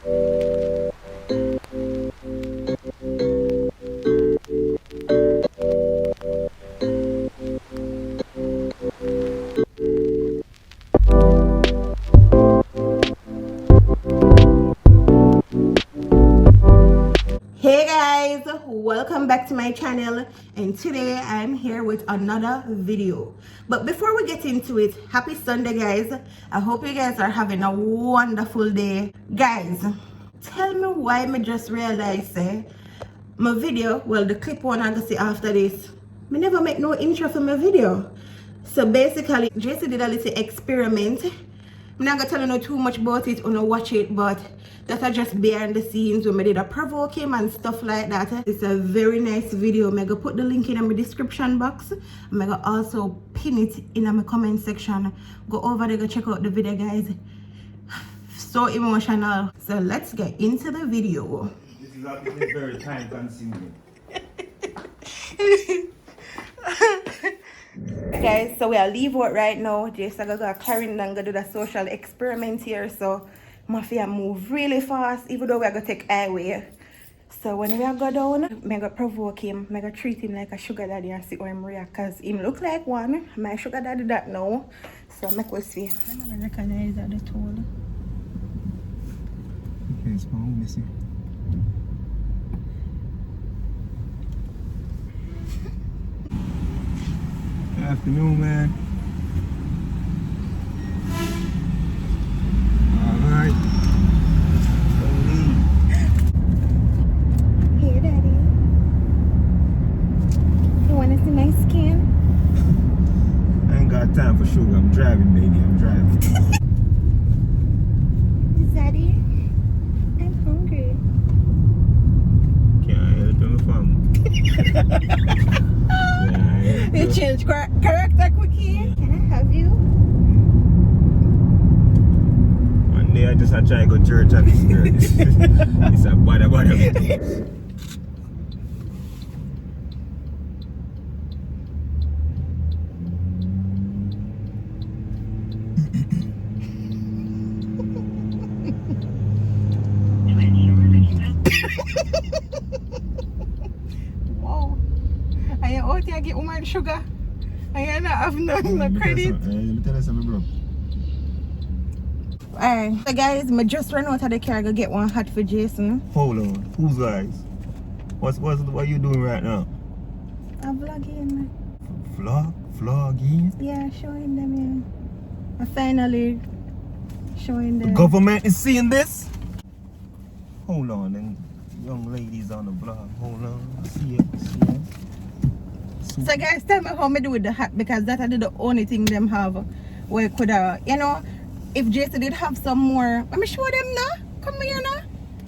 Hey guys, welcome back to my channel, and today I'm here with another video. But before we get into it, happy Sunday guys. I hope you guys are having a wonderful day. Guys, tell me why me just realized my video, well, the clip one I'm gonna see after this, me never make no intro for my video. So basically Jesse did a little experiment. I'm not gonna tell you no too much about it or no watch it, but that are just behind the scenes when I did a provoke him and stuff like that. It's a very nice video. I'm gonna put the link in my description box. I'm gonna also pin it in my comment section. Go over there, go check out the video guys. So emotional. So let's get into the video. This is obviously very time consuming. Guys, so we are leave out right now. Just gonna go carrying and go do the social experiment here. So mafia move really fast, even though we're gonna take highway. So when we go down, I'm gonna provoke him, I'm gonna treat him like a sugar daddy and see how him react, cause him look like one. My sugar daddy that now. So make us see. I'm gonna recognize that the tool. Okay, it's small, missing. Good afternoon, man. Alright. Hey daddy. You wanna see my skin? I ain't got time for sugar. I'm driving, baby. I'm driving. Daddy, I'm hungry. Can't help him if I'm. You change character quickie. Can I have you? One day I just had to try to go to church and this girl. It's a bad. Wow. I out here get woman sugar. I not have no credit. Let me tell you something, bro. Alright, so guys, I just ran out of the car to get one hat for Jason. Hold on. Who's guys? What are you doing right now? I'm vlogging. Vlogging? Yeah, showing them here. I finally showing The them. government is seeing this? Hold on, and young ladies on the vlog. Hold on. See it. So guys, tell me how me do with the hat, because that is the only thing them have where could you know, if Jason did have some more, let me show them now. Come here now.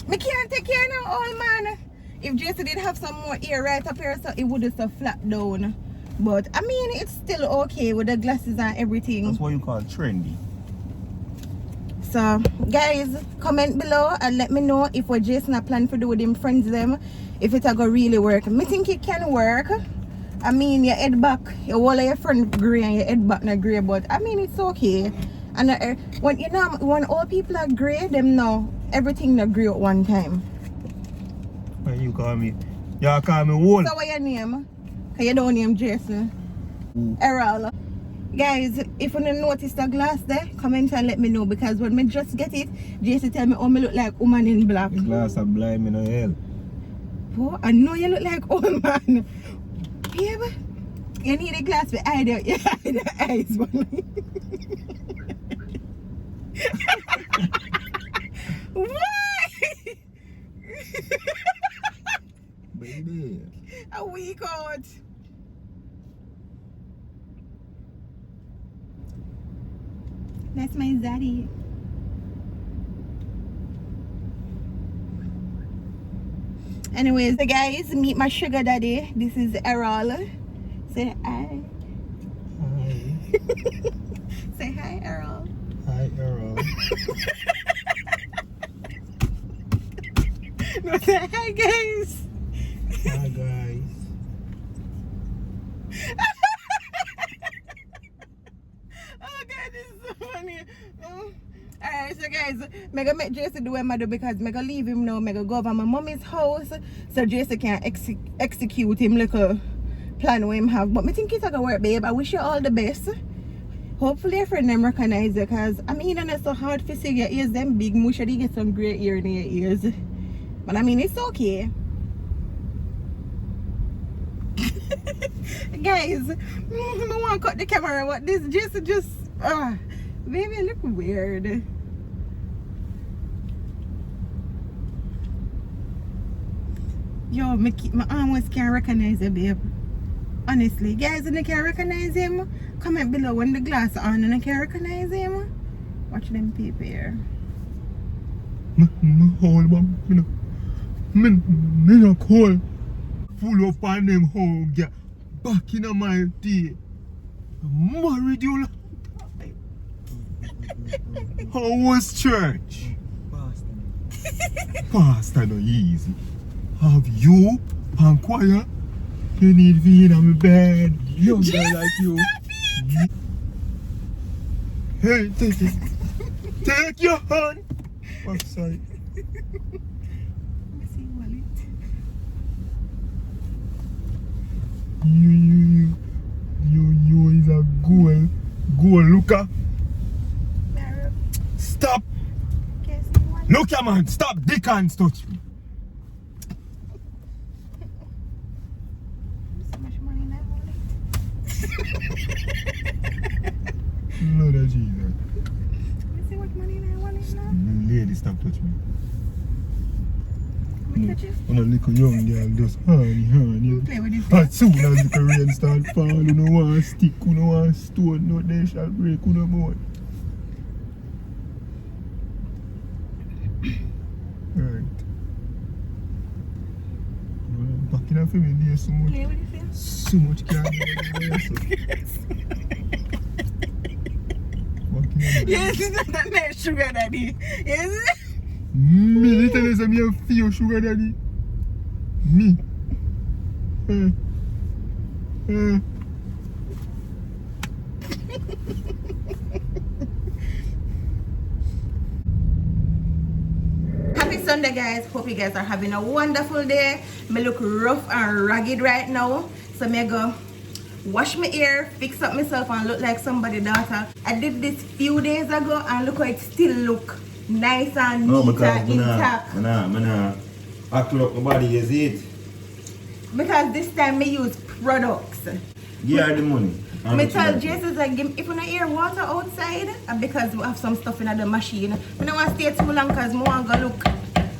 Me can't take care now, old man. If Jason did have some more ear right up here, so it would just flat down. But I mean, it's still okay with the glasses and everything. That's what you call trendy. So guys, comment below and let me know if what Jason are planning to do with him friends them, if it's gonna really work. Me think it can work. I mean, your head back, your wall of your front grey and your head back not grey, but I mean it's okay. And when you know, when all people are grey, them know everything not grey at one time. When you call me, y'all call me Wolf. So what your name? Cause you don't name Jason. Errol. Guys, if you don't notice the glass there, comment and let me know, because when me just get it, Jason tell me, oh, me look like woman in black. The glass are blind me no hell. Oh, I know you look like old man. Babe, you need a glass for hide your eyes. Why? Baby. A week out. That's my zaddy. Anyways, the guys, meet my sugar daddy. This is Errol. Say hi. Hi. Say hi, Errol. Hi, Errol. No, say hi, guys. Hi, guys. Oh God, this is so funny. Alright, so guys, Mega make Jason do what I do because mega leave him now. Mega go over my mommy's house so Jason can execute him little plan what him have. But me think it's gonna work, babe. I wish you all the best. Hopefully your friend them recognize you because I mean it's so hard to see your ears them big. We should get some great ear in your ears. But I mean it's okay. Guys, I want to cut the camera. What this Jason just baby look weird. Yo, my almost can't recognize you, babe. Honestly, guys, when they can't recognize him, comment below when the glass on and I can't recognize him. Watch them people here. Hold on, me no call. Full up on them home, get back in my day. I'm married you long time. How was church? Pastor no easy. Have you and choir? You need to be in my bed. Young girl like you. Hey, take it. Take your hand. I'm sorry. Let me see wallet. You is a goal looker. Stop. Look ya man, stop dick hands touch me. So much money in that wallet. Lord of Jesus. Let me see what money in that wallet now. Lady, stop touch me. Let me touch you. When a little young girl just honey. Play with this. As soon as the rain start fall, you don't want stick, you don't want stone, no they shall break, you know boy. Right. Back in a family, there's so much. Play with this. So much can Yes, it's not that nice sugar daddy. Yes. Me tell you me a feel sugar daddy. Me. Happy Sunday, guys. Hope you guys are having a wonderful day. Me look rough and ragged right now, so me go wash my hair, fix up myself and look like somebody's daughter. I did this few days ago and look how it still look nice and neat and intact. I clean up my body, is it? Because this time me use products. Yeah, the money. Me tell Jason like if you don't hear water outside because we have some stuff in the machine. I don't want to stay too long because I want to go look,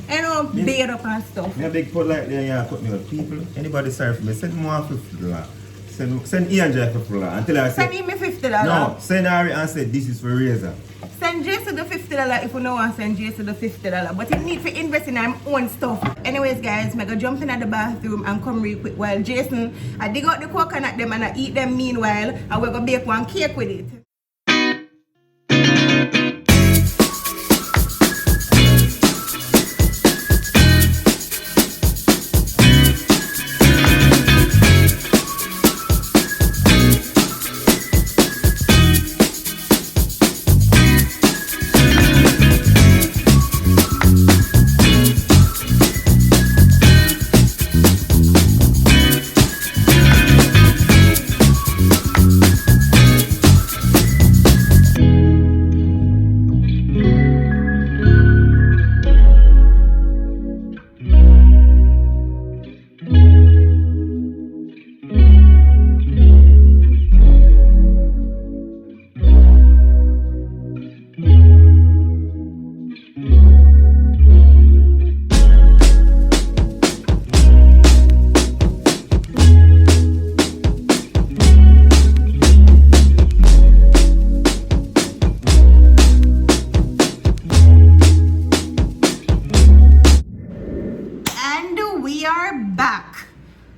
you know, bathe up and stuff. Me a big put like there, yeah, cut me out. People, anybody sorry for me, send more $50. Send Ian $50 until I say. Send him me $50. No, send Harry and say this is for razor. Send Jason the $50 if you don't want to send Jason the $50. But he need to invest in our own stuff. Anyways, guys, I'm going to jump in at the bathroom and come real quick while Jason, I dig out the coconut them and I eat them meanwhile. And we're going to bake one cake with it.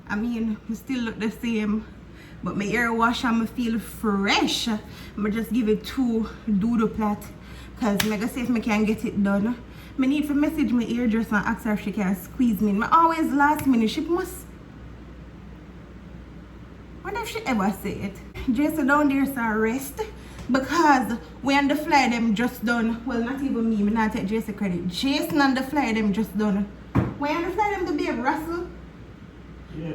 I mean, we still look the same, but my hair wash and I feel fresh. I'm just give it 2 doodle plait because I'm gonna see if I can get it done. I need to message my hairdresser and ask her if she can squeeze me. I always last minute, she must. Wonder if she ever say it. Jason down there so rest. Because when the fly them just done, well not even me not take Jason credit. Jason and the fly them just done. When the fly them to be a Russell? Yeah.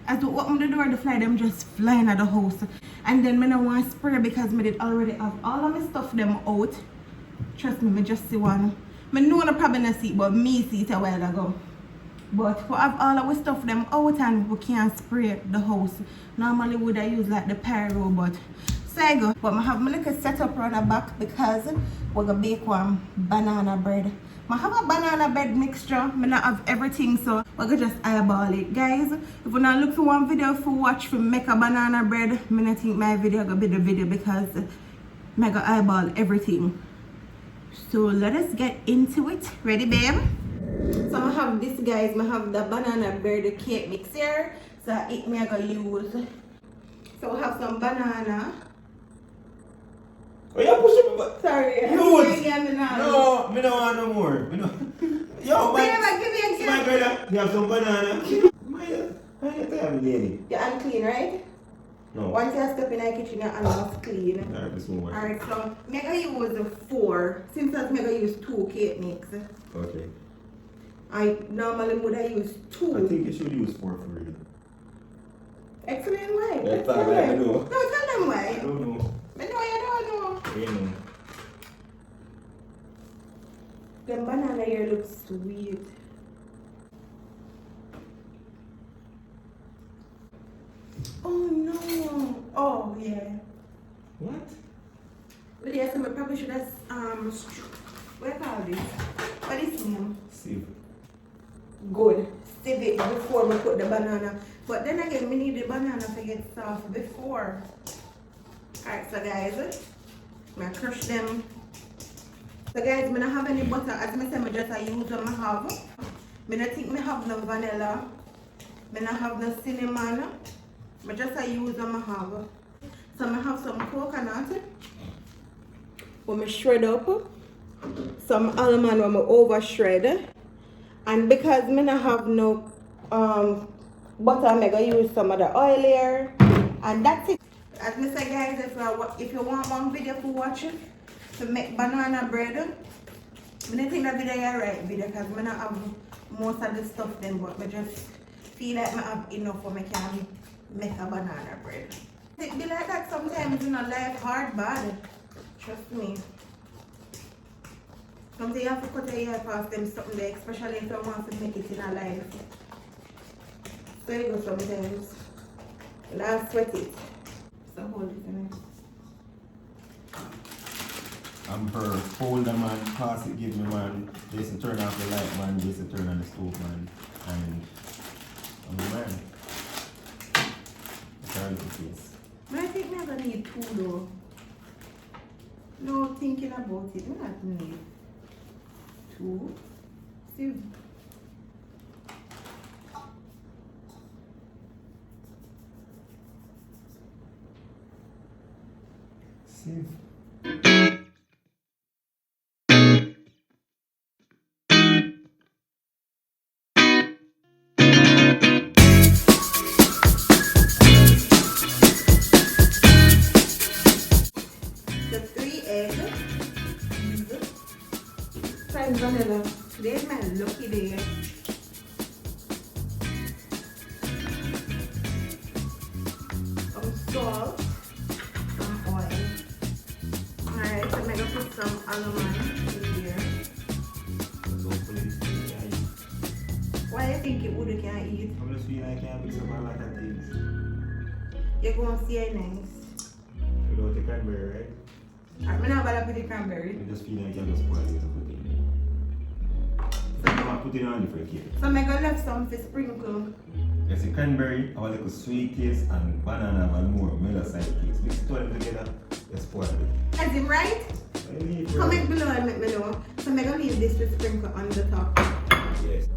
As to open the door, the fly them just flying at the house. And then I don't want to spray because I did already have all of my stuff them out. Trust me, I just see one. I know I probably not see it, but me see it a while ago. But we have all our stuff them out and we can't spray the house. Normally would I use like the pyro, but so I go. But I have my little setup around the back because we're gonna bake one banana bread. I have a banana bread mixture. I not have everything, so we're gonna just eyeball it. Guys, if you not look for one video for watch for make a banana bread, I not think my video gonna be the video because I gonna eyeball everything. So let us get into it. Ready, babe? So I have this, guys. I have the banana bread cake mix here. So it me I gonna use. So we have some banana. Oh, you push it, but Sorry, no, no, me don't want no more. Me no. Yo, babe, I give you a my gift. brother, you have some banana. My time, lady. You're unclean, right? No. Once you step in the kitchen, you're almost clean. Alright, this one. Alright, so I'm gonna use 4. Since I'm gonna use 2 cake mix. Okay. I normally would I use 2. I think you should use 4 for you. Explain why. Yeah, Tell I them. know. No, tell them I why. don't know. I know you don't know. You know. The banana here looks sweet. Oh no. Oh yeah. What? But yes, I probably should have what do you call this? What is it name? See. Good. Sieve it before we put the banana. But then again, we need the banana to get soft before. Alright, so guys, I'm gonna crush them. So guys, I don't have any butter. As I said, I just use what I have. I don't think I have no vanilla. I don't have no cinnamon. I just use what I have. So I have some coconut. When I shred up. Some almond when I over shred. And because I don't have no butter, I'm gonna use some of the oil here. And that's it. As I say, guys, if you want one video to watch to make banana bread, I don't think that video is right video because I don't have most of the stuff then, but I just feel like I have enough for me can make a banana bread. It be like that sometimes in a life hard bad. Trust me. Sometimes you have to cut your hair past them something there, especially if you want to make it in a life. So you go sometimes. And I'll sweat it. So hold it in it. I'm her folder man, pass it, give me man. Jason turn off the light man, Jason turn on the stove man. And I'm the man. Turn the face. But I think I'm gonna need 2 though. No, thinking about it, I not need 2. See. Sieve. The 3 eggs. Fine vanilla. Today's my lucky day. Some salt. Some oil. Alright, so I'm gonna put some almond in here. Why do you think it would can eat? I'm just feeling like I can't mix up a lot of things. You're going to see it next. Without the cranberry, right? I'm not about to put the cranberry. I just feel like I'm just spoil it to put it. I'm gonna put it on different cake. So I'm gonna left some for sprinkle. There's a cranberry, our little sweet taste, and banana and more mellow side cakes. Mix it all together, let's spoil it. Is it right? Comment below and let me know. So I'm gonna leave this to sprinkle on the top. Yes.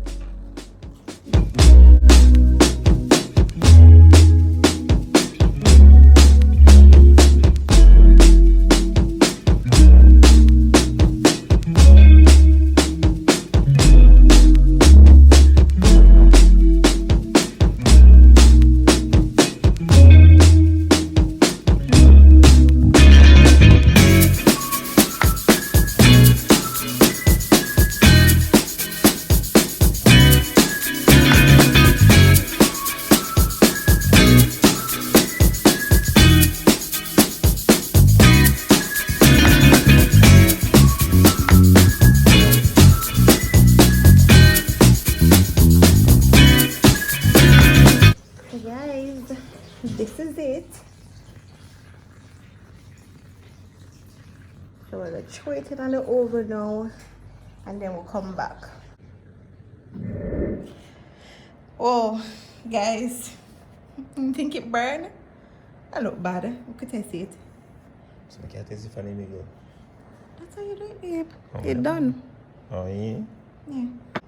gonna throw it in on the oven now, and then we'll come back. Oh, guys, you think it burn? I look bad. We could taste it. So I can't taste it for me go. That's how you do it, babe. It's done. Oh yeah? Yeah.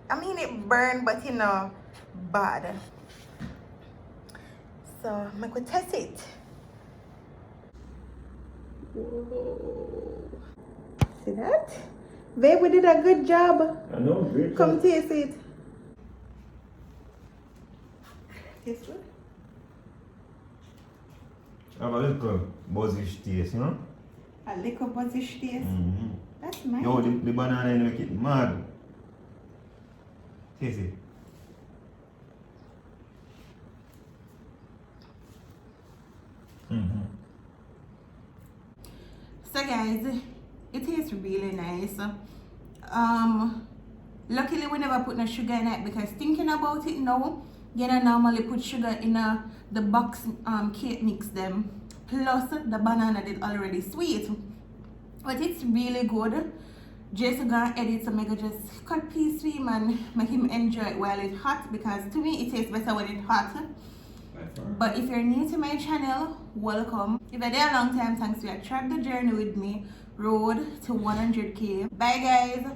I mean it burn, but you know, bad. So I could test it. Whoa. See that? Babe, we did a good job. I know, great. Come taste it. Taste good? Have a little buzzish taste, you know? A little buzzish taste. Mm-hmm. That's nice. Yo, the banana make it mad. Taste it. Mm-hmm. So guys, it tastes really nice. Luckily we never put no sugar in it, because thinking about it now, you know, normally put sugar in the box cake mix them. Plus the banana did already sweet. But it's really good. Just gonna edit, so make just cut piece for him and make him enjoy it while it's hot, because to me it tastes better when it's hot. But if you're new to my channel, welcome. If you're there a long time, thanks for track the journey with me, road to 100k. Bye guys.